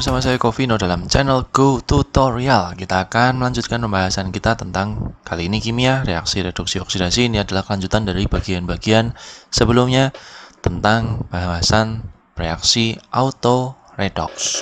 bersama saya Covino dalam channel Go Tutorial. Kita akan melanjutkan pembahasan kita tentang kali ini kimia, reaksi reduksi oksidasi. Ini adalah kelanjutan dari bagian-bagian sebelumnya tentang bahasan reaksi auto redox.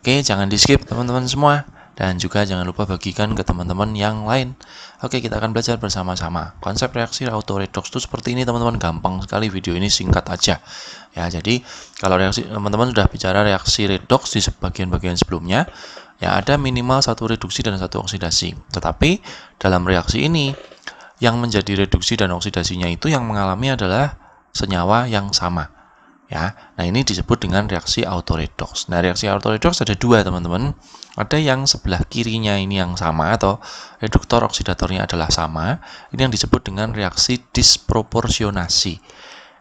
Oke, jangan di skip teman-teman semua. Dan juga jangan lupa bagikan ke teman-teman yang lain. Oke, kita akan belajar bersama-sama. Konsep reaksi auto redox itu seperti ini teman-teman. Gampang sekali, video ini singkat aja. Ya, jadi kalau reaksi teman-teman sudah bicara reaksi redox di bagian-bagian sebelumnya, ya ada minimal satu reduksi dan satu oksidasi. Tetapi dalam reaksi ini yang menjadi reduksi dan oksidasinya itu yang mengalami adalah senyawa yang sama. Ya, nah ini disebut dengan reaksi auto redox. Nah, reaksi auto redox ada dua teman-teman. Ada yang sebelah kirinya ini yang sama atau reduktor oksidatornya adalah sama. Ini yang disebut dengan reaksi disproporsionasi.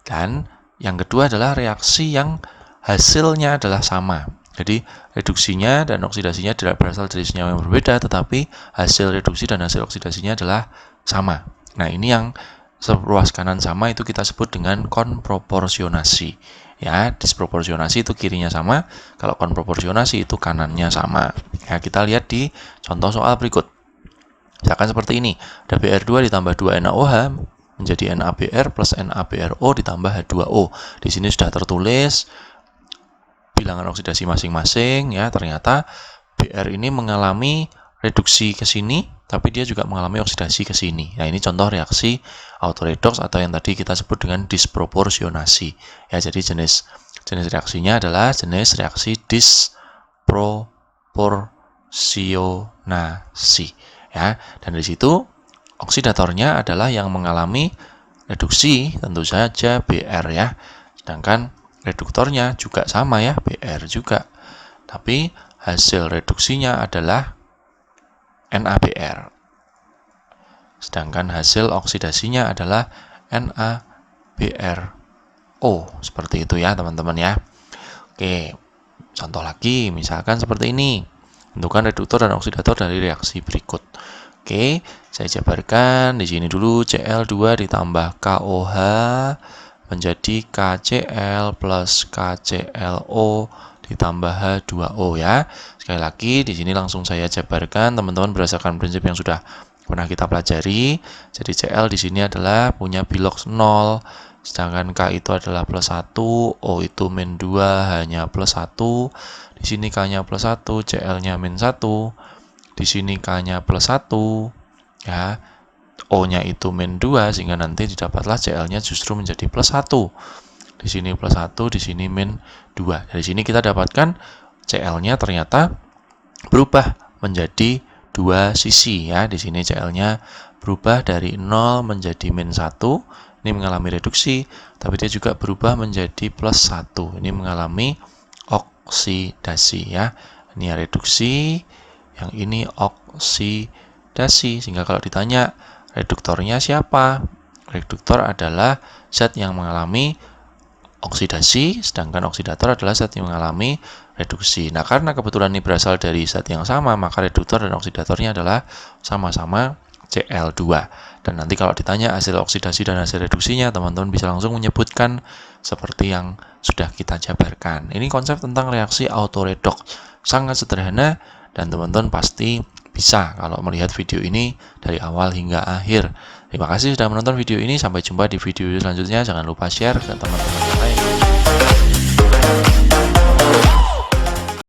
Dan yang kedua adalah reaksi yang hasilnya adalah sama. Jadi reduksinya dan oksidasinya tidak berasal dari senyawa yang berbeda, tetapi hasil reduksi dan hasil oksidasinya adalah sama. Nah, ini yang seruas kanan sama itu kita sebut dengan konproporsionasi. Ya, disproporsionasi itu kirinya sama, kalau konproporsionasi itu kanannya sama. Ya, kita lihat di contoh soal berikut. Misalkan seperti ini, ada Br2 ditambah 2NaOH menjadi NaBr plus NaBrO ditambah H2O. Di sini sudah tertulis bilangan oksidasi masing-masing, ya. Ternyata Br ini mengalami reduksi ke sini, tapi dia juga mengalami oksidasi ke sini. Nah, ini contoh reaksi auto redox atau yang tadi kita sebut dengan disproporsionasi. Ya, jadi jenis reaksinya adalah jenis reaksi disproporsionasi. Ya, dan di situ oksidatornya adalah yang mengalami reduksi, tentu saja Br ya. Sedangkan reduktornya juga sama ya, Br juga. Tapi hasil reduksinya adalah NaBr. Sedangkan hasil oksidasinya adalah NaBrO. Seperti itu ya teman-teman ya. Oke, contoh lagi misalkan seperti ini. Tentukan reduktor dan oksidator dari reaksi berikut. Oke, saya jabarkan di sini dulu. Cl2 ditambah KOH menjadi KCl plus KClO ditambah H2O ya. Sekali lagi di sini langsung saya jabarkan teman-teman berdasarkan prinsip yang sudah pernah kita pelajari. Jadi Cl di sini adalah punya bilox 0, sedangkan K itu adalah plus 1, O itu min 2, H-nya plus 1. Di sini K-nya plus 1, Cl-nya min 1. Di sini K-nya plus 1 ya. O-nya itu min 2 sehingga nanti didapatlah Cl-nya justru menjadi plus 1. Di sini plus 1, di sini min 2. Dari sini kita dapatkan Cl-nya ternyata berubah menjadi dua sisi ya. Di sini Cl-nya berubah dari 0 menjadi min 1. Ini mengalami reduksi, tapi dia juga berubah menjadi plus 1. Ini mengalami oksidasi ya. Ini reduksi, yang ini oksidasi. Sehingga kalau ditanya reduktornya siapa? Reduktor adalah zat yang mengalami oksidasi, sedangkan oksidator adalah zat yang mengalami reduksi. Nah, karena kebetulan ini berasal dari zat yang sama, maka reduktor dan oksidatornya adalah sama-sama Cl2. Dan nanti kalau ditanya hasil oksidasi dan hasil reduksinya, teman-teman bisa langsung menyebutkan seperti yang sudah kita jabarkan. Ini konsep tentang reaksi auto redox. Sangat sederhana dan teman-teman pasti bisa kalau melihat video ini dari awal hingga akhir. Terima kasih sudah menonton video ini. Sampai jumpa di video selanjutnya. Jangan lupa share ke teman-teman